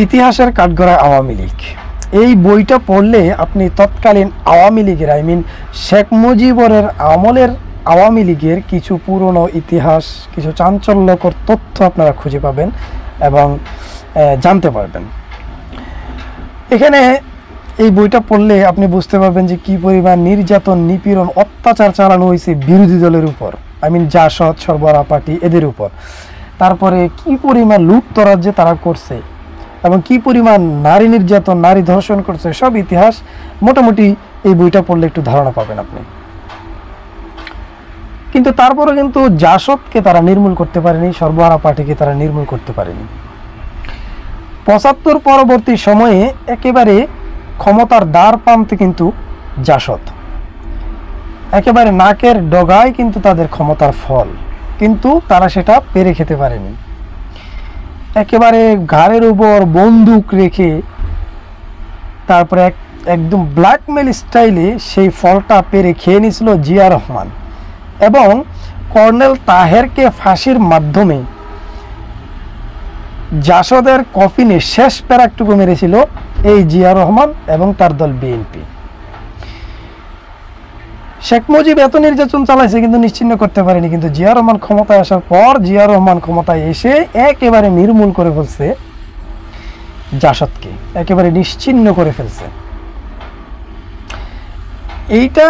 ইতিহাসের কাঠগড়ায় আওয়ামী লীগ, এই বইটা পড়লে আপনি তৎকালীন আওয়ামী লীগের শেখ মুজিবরের আমলের আওয়ামী লীগের কিছু পুরনো ইতিহাস, কিছু চাঞ্চল্যকর তথ্য আপনারা খুঁজে পাবেন এবং জানতে পারবেন। এখানে এই বইটা পড়লে আপনি বুঝতে পারবেন যে কী পরিমাণ নির্যাতন, নিপীড়ন, অত্যাচার চালানো হয়েছে বিরোধী দলের উপর, জাসদ, সরবরাহ পার্টি এদের উপর। তারপরে কি পরিমাণ লুটতরাজ যে তারা করছে এবং কি পরিমাণ নারী নির্যাতন, নারী ধর্ষণ করছে, সব ইতিহাস মোটামুটি এই বইটা পড়লে একটু ধারণা পাবেন আপনি। কিন্তু তারপরে কিন্তু জাসদকে তারা নির্মূল করতে পারেনি, সরবরাহ পার্টিকে তারা নির্মূল করতে পারেনি। ৭৫ পরবর্তী সময়ে একেবারে ক্ষমতার দ্বার প্রান্তে কিন্তু জাসদ, একেবারে নাকের ডগায় কিন্তু তাদের ক্ষমতার ফল, কিন্তু তারা সেটা পেরে খেতে পারেনি। একেবারে ঘাড়ের উপর বন্দুক রেখে তারপরে একদম ব্ল্যাকমেল স্টাইলে সেই ফলটা পেরে খেয়ে নিয়েছিল জিয়া রহমান এবং কর্নেল তাহেরকে ফাঁসির মাধ্যমে জাসদের কফিনে শেষ প্যারাকটুকু মেরেছিল এই জিয়া রহমান এবং তার দল বিএনপি। শেখ মুজিব এত নির্যাতন চালাইছে কিন্তু নিশ্চিহ্ন করতে পারেনি, কিন্তু জিয়া রহমান ক্ষমতায় আসার পর জিয়া রহমান ক্ষমতায় এসে একেবারে নির্মূল করে ফেলছে জাসদকে, একেবারে নিশ্চিহ্ন করে ফেলছে। এইটা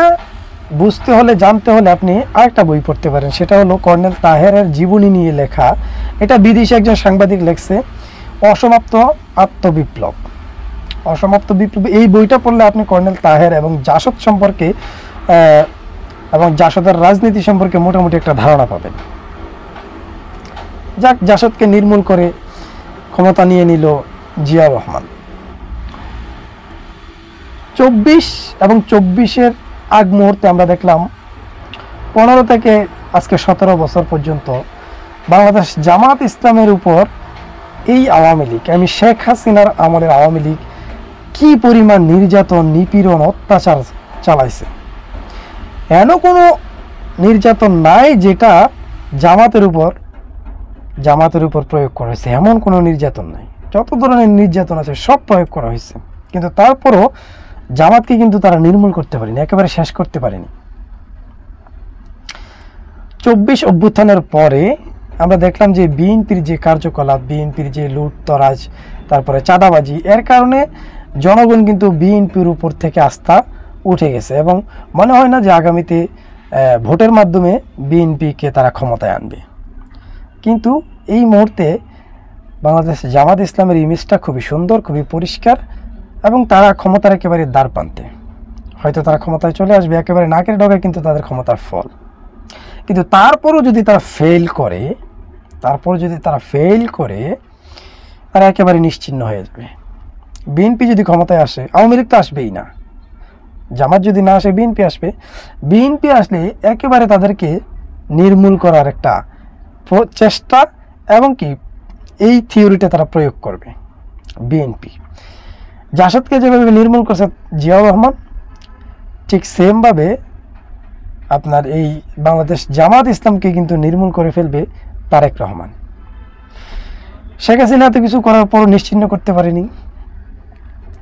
বুঝতে হলে, জানতে হলে আপনি আরেকটা বই পড়তে পারেন, সেটা হলো কর্নেল তাহেরের জীবনী নিয়ে লেখা। এটা বিদেশি একজন সাংবাদিক লেখছে, অসমাপ্ত আত্মবিপ্লব। অসমাপ্ত বিপ্লব এই বইটা পড়লে আপনি কর্নেল তাহের এবং জাসদ সম্পর্কে এবং জাসদের রাজনীতি সম্পর্কে মোটামুটি একটা ধারণা পাবেন। যাক, জাসদকে নির্মূল করে ক্ষমতা নিয়ে নিল জিয়া রহমান। ২৪ এবং ২৪-এর আগ মুহূর্তে আমরা দেখলাম ১৫ থেকে আজকে ১৭ বছর পর্যন্ত বাংলাদেশ জামাত ইসলামের উপর এই আওয়ামী লীগ, শেখ হাসিনার আমলের আওয়ামী লীগ কি পরিমাণ নির্যাতন, নিপীড়ন, অত্যাচার চালাইছে। এমন কোনো নির্যাতন নাই যেটা জামাতের উপর প্রয়োগ করা হয়েছে, এমন কোনো নির্যাতন নাই। যত ধরনের নির্যাতন আছে সব প্রয়োগ করা হয়েছে, কিন্তু তারপরও জামাতকে কিন্তু তারা নির্মূল করতে পারেনি, একেবারে শেষ করতে পারেনি। ২৪ অভ্যুত্থানের পরে আমরা দেখলাম যে বিএনপির যে কার্যকলাপ, বিএনপির যে লুটতরাজ, তারপরে চাঁদাবাজি, এর কারণে জনগণ কিন্তু বিএনপির উপর থেকে আস্থা উঠে গেছে এবং মনে হয় না যে আগামীতে ভোটের মাধ্যমে বিএনপিকে তারা ক্ষমতায় আনবে। কিন্তু এই মুহূর্তে বাংলাদেশ জামাত ইসলামের ইমেজটা খুবই সুন্দর, খুবই পরিষ্কার এবং তারা ক্ষমতার একেবারে দ্বার প্রান্তে। হয়তো তারা ক্ষমতায় চলে আসবে, একেবারে নাকের ডগায় কিন্তু তাদের ক্ষমতার ফল। কিন্তু তারপরও যদি তারা ফেল করে তারা একেবারে নিশ্চিহ্ন হয়ে যাবে। বিএনপি যদি ক্ষমতায় আসে, আওয়ামী লীগ তো আসবেই না, জামাত যদি না আসে বিএনপি আসবে। বিএনপি আসলে একেবারে তাদেরকে নির্মূল করার একটা চেষ্টা এবং কি এই থিওরিটা তারা প্রয়োগ করবে। বিএনপি জাসদকে যেভাবে নির্মূল করছে জিয়াউর রহমান, ঠিক সেমভাবে আপনার এই বাংলাদেশ জামাত ইসলামকে কিন্তু নির্মূল করে ফেলবে তারেক রহমান। শেখ হাসিনা তো কিছু করার পর নিশ্চিহ্ন করতে পারেনি,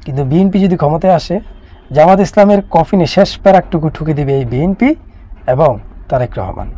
কিন্তু বিএনপি যদি ক্ষমতায় আসে, জামাত ইসলামের কফিনে শেষ প্যারাকটুকু ঠুকে দিবে এই বিএনপি এবং তারেক রহমান।